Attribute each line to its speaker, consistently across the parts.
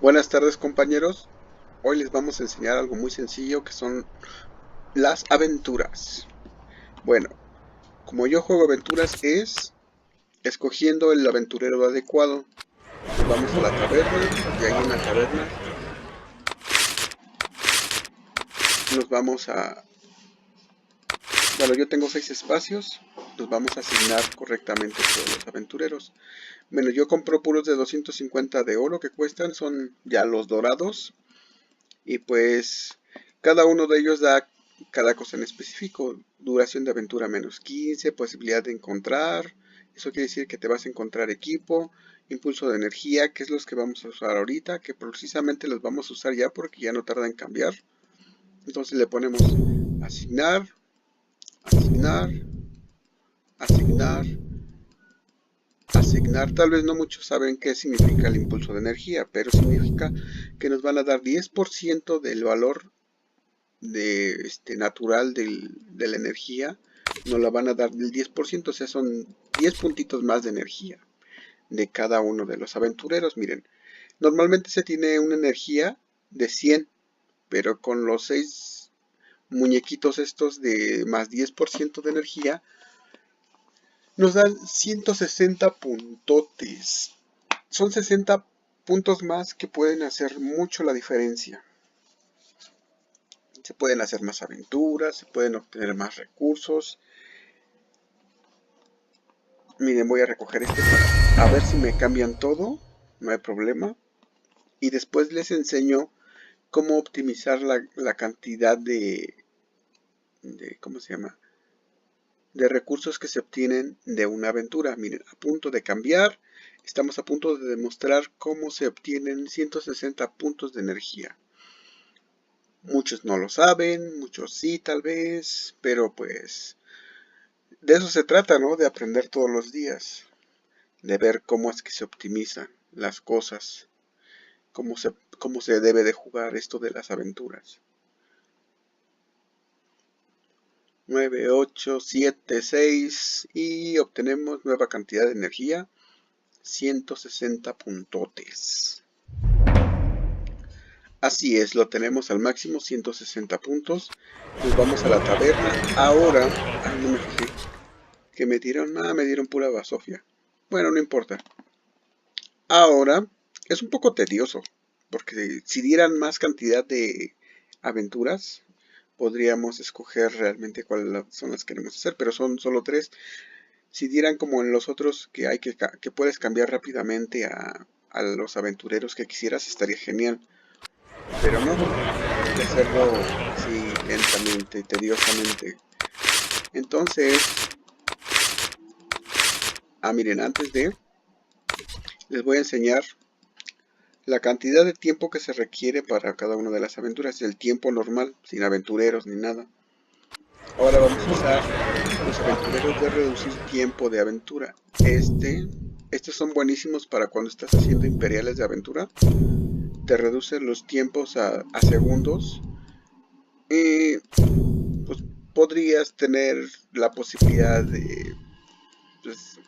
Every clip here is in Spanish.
Speaker 1: Buenas tardes, compañeros. Hoy les vamos a enseñar algo muy sencillo que son las aventuras. Bueno, como yo juego aventuras es escogiendo el aventurero adecuado. Nos vamos a la taberna y ahí en la taberna nos vamos a... Bueno, yo tengo 6 espacios. Nos vamos a asignar correctamente todos los aventureros. Bueno, yo compro puros de 250 de oro que cuestan, son ya los dorados. Y pues cada uno de ellos da cada cosa en específico. Duración de aventura -15, posibilidad de encontrar. Eso quiere decir que te vas a encontrar equipo, impulso de energía, que es los que vamos a usar ahorita, que precisamente los vamos a usar ya porque ya no tarda en cambiar. Entonces le ponemos asignar, asignar, asignar, asignar. Tal vez no muchos saben qué significa el impulso de energía, pero significa que nos van a dar 10% del valor natural de la energía, nos la van a dar del 10%, o sea, son 10 puntitos más de energía de cada uno de los aventureros. Miren, normalmente se tiene una energía de 100, pero con los 6 muñequitos estos de más 10% de energía, nos dan 160 puntotes. Son 60 puntos más que pueden hacer mucho la diferencia. Se pueden hacer más aventuras, se pueden obtener más recursos. Miren, voy a recoger este para a ver si me cambian todo, no hay problema. Y después les enseño cómo optimizar la cantidad ¿cómo se llama? De recursos que se obtienen de una aventura. Miren, a punto de cambiar, estamos a punto de demostrar cómo se obtienen 160 puntos de energía. Muchos no lo saben, muchos sí tal vez, pero pues de eso se trata, ¿no? De aprender todos los días, de ver cómo es que se optimizan las cosas, cómo se debe de jugar esto de las aventuras. 9, 8, 7, 6 y obtenemos nueva cantidad de energía, 160 puntotes. Así es, lo tenemos al máximo, 160 puntos. Nos vamos a la taberna. Ahora, ay, no me fijé. Que me dieron, me dieron pura basofia. Bueno, no importa. Ahora, es un poco tedioso, porque si dieran más cantidad de aventuras, podríamos escoger realmente cuáles son las que queremos hacer, pero son solo 3. Si dieran como en los otros que hay que puedes cambiar rápidamente a los aventureros que quisieras, estaría genial. Pero no, hay que hacerlo así lentamente, tediosamente. Entonces, miren, les voy a enseñar la cantidad de tiempo que se requiere para cada una de las aventuras, el tiempo normal, sin aventureros ni nada. Ahora vamos a usar los aventureros de reducir tiempo de aventura. Estos son buenísimos para cuando estás haciendo imperiales de aventura. Te reducen los tiempos a segundos. Y pues podrías tener la posibilidad pues,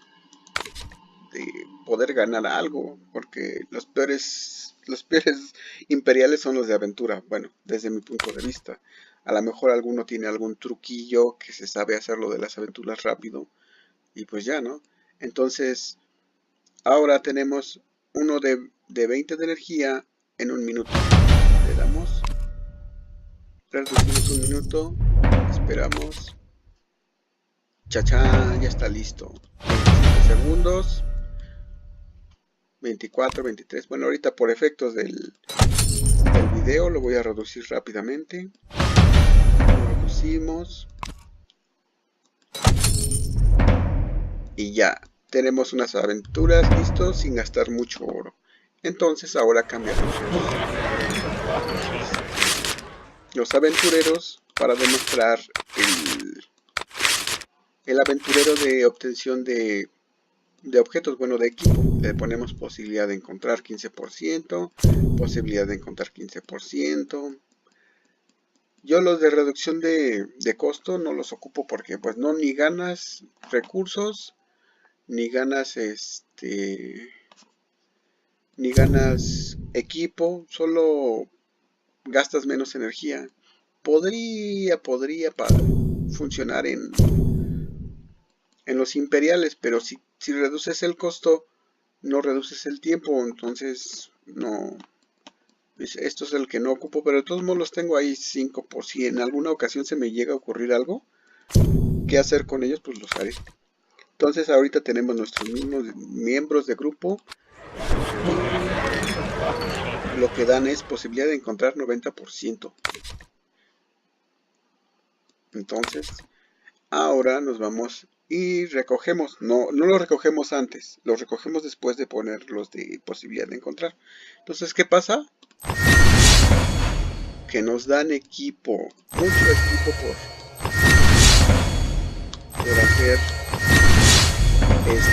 Speaker 1: de poder ganar algo, porque los peores imperiales son los de aventura, bueno, desde mi punto de vista. A lo mejor alguno tiene algún truquillo que se sabe hacerlo de las aventuras rápido, y pues ya, ¿no? Entonces, ahora tenemos uno de 20 de energía en un minuto. Le damos, reducimos un minuto, esperamos, chachán, ya está listo. 25 segundos. 24, 23. Bueno, ahorita por efectos del video lo voy a reducir rápidamente. Lo reducimos. Y ya. Tenemos unas aventuras listos sin gastar mucho oro. Entonces ahora cambiamos los aventureros para demostrar el aventurero de obtención de objetos, bueno, de equipo. Le ponemos posibilidad de encontrar 15%, posibilidad de encontrar 15%. Yo los de reducción de costo no los ocupo porque pues no ni ganas recursos, ni ganas ni ganas equipo, solo gastas menos energía. Podría funcionar en los imperiales, pero si reduces el costo, no reduces el tiempo, entonces no. Esto es el que no ocupo, pero de todos modos los tengo ahí 5 por si en alguna ocasión se me llega a ocurrir algo. ¿Qué hacer con ellos? Pues los haré. Entonces ahorita tenemos nuestros mismos miembros de grupo. Lo que dan es posibilidad de encontrar 90%. Entonces, ahora nos vamos y recogemos. No lo recogemos antes, lo recogemos después de poner los de posibilidad de encontrar. Entonces, ¿qué pasa? Que nos dan equipo, mucho equipo por hacer esto.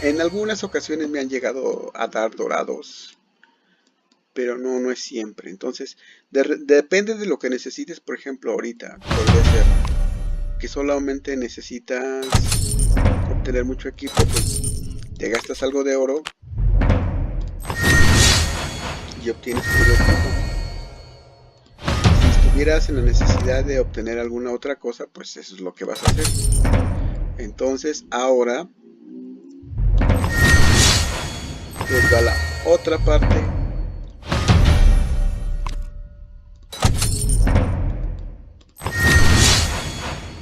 Speaker 1: En algunas ocasiones me han llegado a dar dorados, pero no es siempre. Entonces, depende de lo que necesites. Por ejemplo, ahorita podría ser que solamente necesitas obtener mucho equipo, pues te gastas algo de oro y obtienes puro equipo. Si estuvieras en la necesidad de obtener alguna otra cosa, pues eso es lo que vas a hacer. Entonces, ahora nos va la otra parte.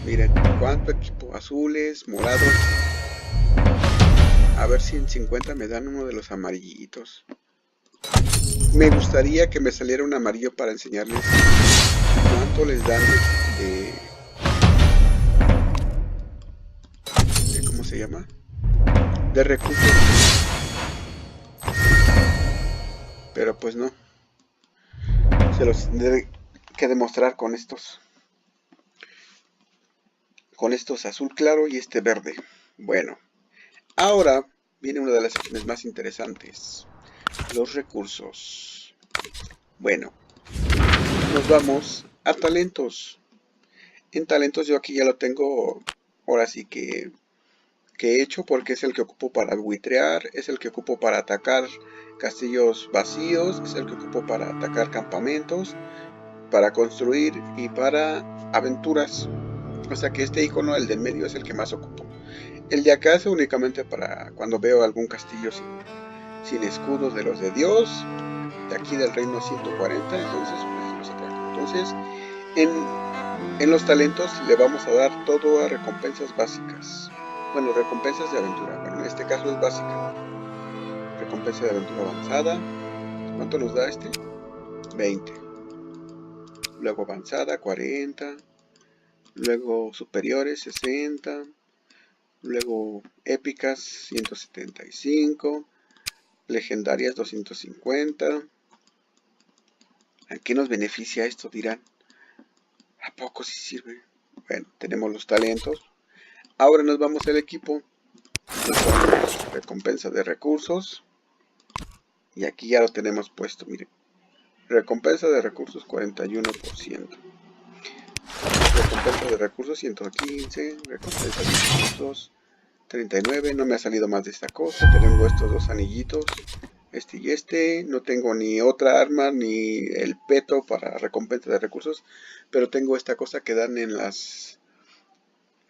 Speaker 1: Miren cuánto equipo, azules, morados. A ver si en 50 me dan uno de los amarillitos. Me gustaría que me saliera un amarillo para enseñarles cuánto les dan de ¿cómo se llama? De recursos. Pero pues no. Se los tendré que demostrar con estos. Con estos azul claro y este verde. Bueno, ahora viene una de las secciones más interesantes. Los recursos. Bueno, nos vamos a talentos. En talentos yo aquí ya lo tengo, ahora sí que he hecho, porque es el que ocupo para buitrear, es el que ocupo para atacar castillos vacíos, es el que ocupo para atacar campamentos, para construir y para aventuras. O sea que este icono, el del medio, es el que más ocupo. El de acá es únicamente para cuando veo algún castillo sin escudos de los de Dios, de aquí del reino 140, entonces pues los ataco. Entonces, en los talentos le vamos a dar todo a recompensas básicas. Bueno, recompensas de aventura. Bueno, en este caso es básica. Recompensa de aventura avanzada. ¿Cuánto nos da este? 20. Luego avanzada, 40. Luego superiores, 60. Luego épicas, 175. Legendarias, 250. ¿A qué nos beneficia esto? Dirán. ¿A poco sí sirve? Bueno, tenemos los talentos. Ahora nos vamos al equipo. Recompensa de recursos. Y aquí ya lo tenemos puesto, miren. Recompensa de recursos 41%. Recompensa de recursos 115. Recompensa de recursos 39. No me ha salido más de esta cosa. Tengo estos dos anillitos. Este y este. No tengo ni otra arma ni el peto para recompensa de recursos. Pero tengo esta cosa que dan en las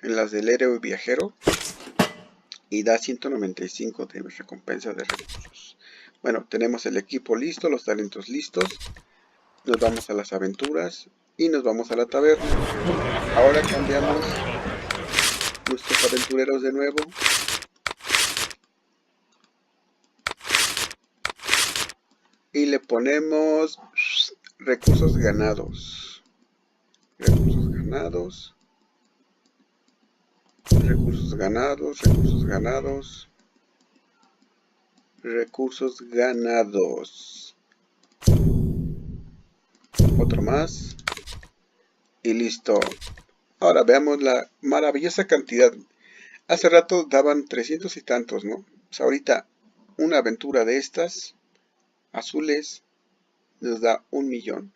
Speaker 1: del héroe viajero. Y da 195 de recompensa de recursos. Bueno, tenemos el equipo listo, los talentos listos. Nos vamos a las aventuras y nos vamos a la taberna. Ahora cambiamos nuestros aventureros de nuevo. Y le ponemos recursos ganados. Recursos ganados. Recursos ganados, recursos ganados. Recursos ganados. Otro más. Y listo. Ahora veamos la maravillosa cantidad. Hace rato daban 300 y tantos, ¿no? Pues ahorita una aventura de estas azules nos da 1.000.000.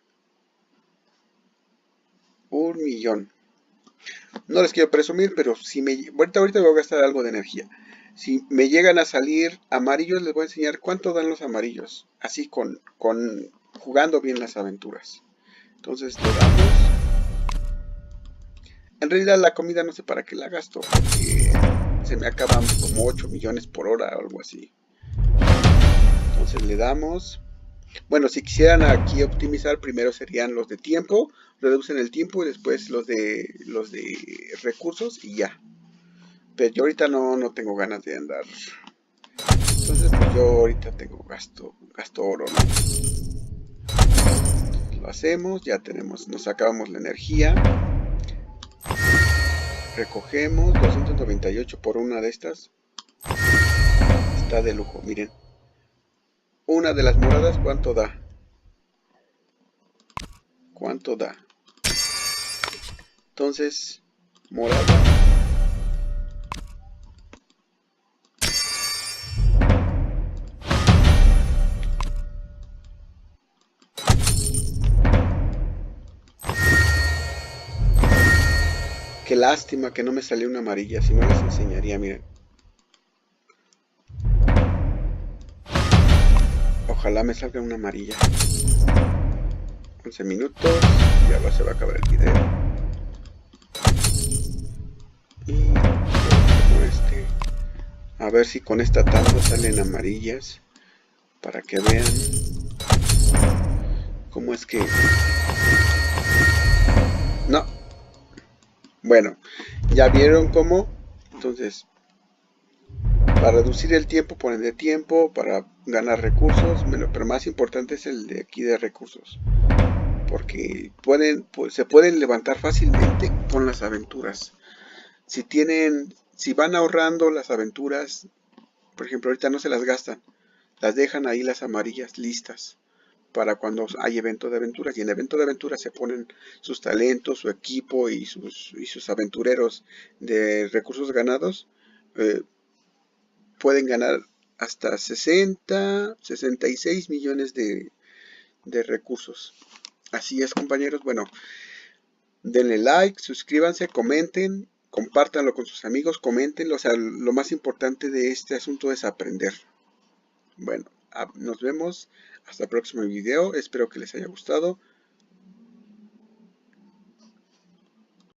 Speaker 1: 1.000.000. No les quiero presumir, pero si ahorita voy a gastar algo de energía. Si me llegan a salir amarillos, les voy a enseñar cuánto dan los amarillos. Así jugando bien las aventuras. Entonces le damos. En realidad la comida no sé para qué la gasto, porque se me acaban como 8 millones por hora o algo así. Entonces le damos. Bueno, si quisieran aquí optimizar, primero serían los de tiempo, reducen el tiempo y después los de recursos y ya. Pero yo ahorita no tengo ganas de andar. Entonces pues yo ahorita tengo gasto oro, ¿no? Lo hacemos, ya tenemos, nos acabamos la energía. Recogemos 298 por una de estas. Está de lujo, miren. Una de las moradas, ¿cuánto da? ¿Cuánto da? Entonces, morada. Qué lástima que no me salió una amarilla, si no les enseñaría, miren. Ojalá me salga una amarilla. 11 minutos, ya se va a acabar el video. Y como este. A ver si con esta tanda salen amarillas. Para que vean cómo es que... No. Bueno, ya vieron cómo. Entonces, para reducir el tiempo ponen de tiempo, para ganar recursos, pero más importante es el de aquí de recursos. Porque se pueden levantar fácilmente con las aventuras. Si van ahorrando las aventuras, por ejemplo, ahorita no se las gastan, las dejan ahí las amarillas listas para cuando hay evento de aventuras. Y en evento de aventuras se ponen sus talentos, su equipo y sus aventureros de recursos ganados. Pueden ganar hasta 66 millones de recursos. Así es, compañeros. Bueno, denle like, suscríbanse, comenten, compártanlo con sus amigos, coméntenlo. O sea, lo más importante de este asunto es aprender. Bueno, nos vemos hasta el próximo video. Espero que les haya gustado.